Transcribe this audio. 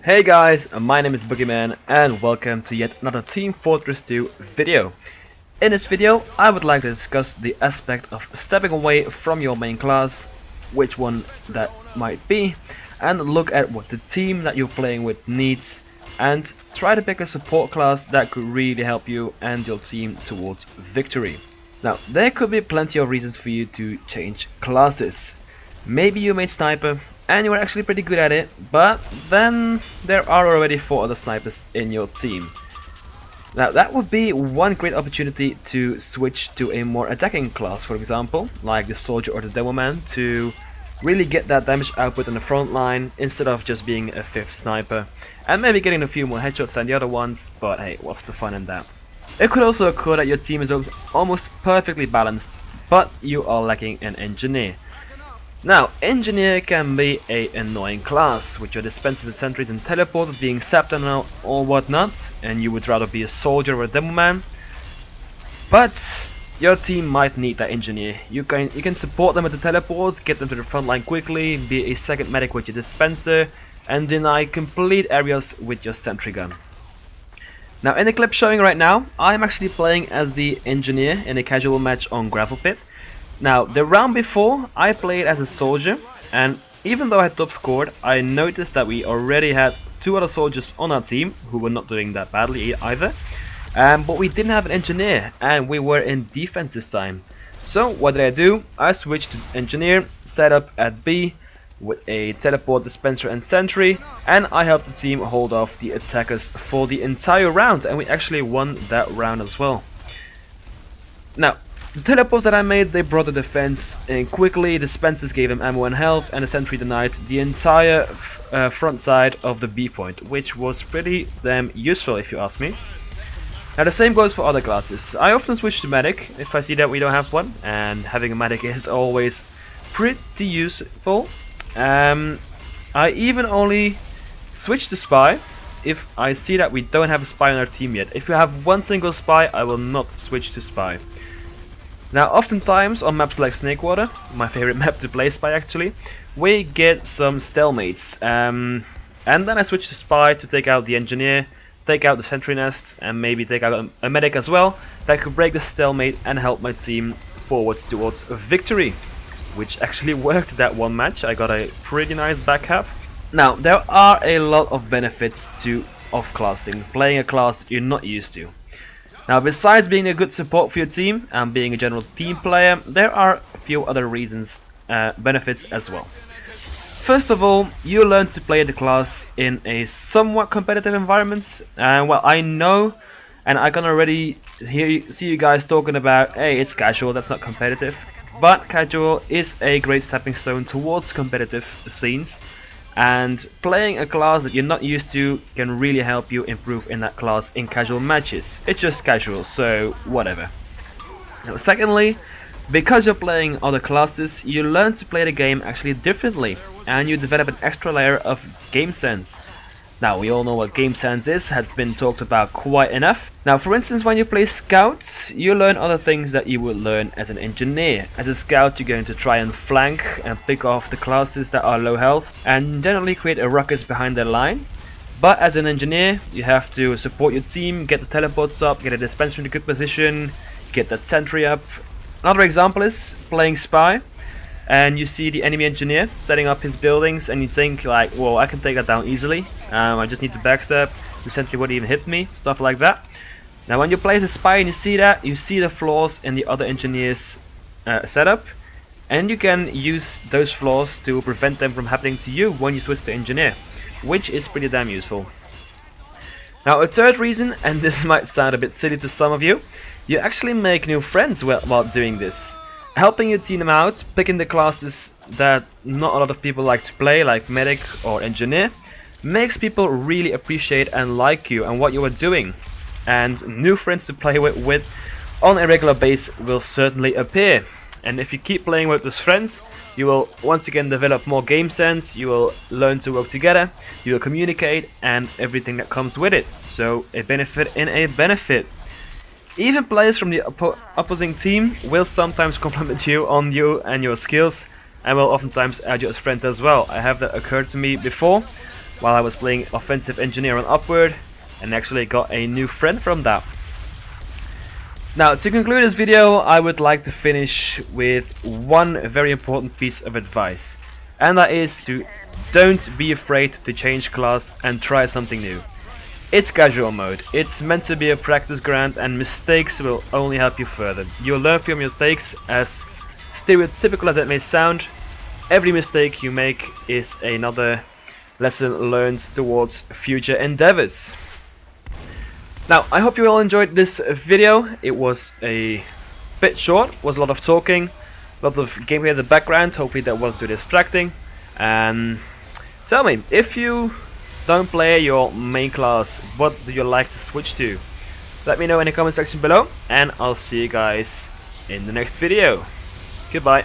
Hey guys, my name is Boogeyman and welcome to yet another Team Fortress 2 video. In this video, I would like to discuss the aspect of stepping away from your main class, which one that might be, and look at what the team that you're playing with needs, and try to pick a support class that could really help you and your team towards victory. Now, there could be plenty of reasons for you to change classes. Maybe you made Sniper and you were actually pretty good at it, but then there are already 4 other snipers in your team. Now that would be one great opportunity to switch to a more attacking class, for example, like the Soldier or the Demoman, to really get that damage output on the front line instead of just being a 5th sniper and maybe getting a few more headshots than the other ones, but hey, what's the fun in that? It could also occur that your team is almost perfectly balanced, but you are lacking an engineer. Now, engineer can be an annoying class, with your dispensers and sentries and teleporters being sapped and or whatnot, and you would rather be a soldier or a demoman. But your team might need that engineer. You can support them with the teleports, get them to the front line quickly, be a second medic with your dispenser, and deny complete areas with your sentry gun. Now, in the clip showing right now, I'm actually playing as the engineer in a casual match on Gravel Pit. Now, the round before, I played as a soldier, and even though I had top scored, I noticed that we already had 2 other soldiers on our team who were not doing that badly either. But we didn't have an engineer, and we were in defense this time. So, what did I do? I switched to engineer, set up at B with a teleport, dispenser and sentry, and I helped the team hold off the attackers for the entire round, and we actually won that round as well. Now, the teleports that I made, they brought the defense in quickly, the dispensers gave them ammo and health, and the sentry denied the entire front side of the B point, which was pretty damn useful if you ask me. Now the same goes for other classes. I often switch to medic if I see that we don't have one, and having a medic is always pretty useful. I even only switch to spy if I see that we don't have a spy on our team yet. If we have one single spy, I will not switch to spy. Now, oftentimes on maps like Snakewater, my favorite map to play spy actually, we get some stalemates, and then I switch to spy to take out the engineer, take out the sentry nest, and maybe take out a medic as well that could break the stalemate and help my team forwards towards a victory, which actually worked that one match. I got a pretty nice back half. Now, there are a lot of benefits to off-classing, playing a class you're not used to. Now, besides being a good support for your team and being a general team player, there are a few other reasons, benefits as well. First of all, you learn to play the class in a somewhat competitive environment. Well, I know, and I can already see you guys talking about, hey, it's casual, that's not competitive. But casual is a great stepping stone towards competitive scenes. And playing a class that you're not used to can really help you improve in that class in casual matches. It's just casual, so whatever. Now, secondly, because you're playing other classes, you learn to play the game actually differently, and you develop an extra layer of game sense. Now, we all know what game sense is, has been talked about quite enough. Now, for instance, when you play scouts, you learn other things that you would learn as an engineer. As a scout, you're going to try and flank and pick off the classes that are low health and generally create a ruckus behind their line. But as an engineer, you have to support your team, get the teleports up, get a dispenser in a good position, get that sentry up. Another example is playing spy, and you see the enemy engineer setting up his buildings, and you think like, well, I can take that down easily. I just need to backstab, the sentry wouldn't even hit me, stuff like that. Now when you play as a spy and you see that, you see the flaws in the other engineer's setup, and you can use those flaws to prevent them from happening to you when you switch to engineer, which is pretty damn useful. Now a third reason, and this might sound a bit silly to some of you actually make new friends while doing this. Helping your team out, picking the classes that not a lot of people like to play, like medic or engineer, makes people really appreciate and like you and what you are doing. And new friends to play with on a regular basis will certainly appear. And if you keep playing with those friends, you will once again develop more game sense, you will learn to work together, you will communicate, and everything that comes with it. So a benefit in a benefit. Even players from the opposing team will sometimes compliment you on you and your skills, and will oftentimes add you as friend as well. I have that occurred to me before, while I was playing Offensive Engineer on Upward, and actually got a new friend from that. Now, to conclude this video, I would like to finish with one very important piece of advice, and that is to don't be afraid to change class and try something new. It's casual mode, it's meant to be a practice ground, and mistakes will only help you further. You'll learn from your mistakes. As stereotypical as that may sound, every mistake you make is another lesson learned towards future endeavors. Now, I hope you all enjoyed this video. It was a bit short, was a lot of talking, a lot of gameplay in the background. Hopefully that wasn't too distracting. And tell me, if you don't play your main class, what do you like to switch to? Let me know in the comment section below, and I'll see you guys in the next video. Goodbye.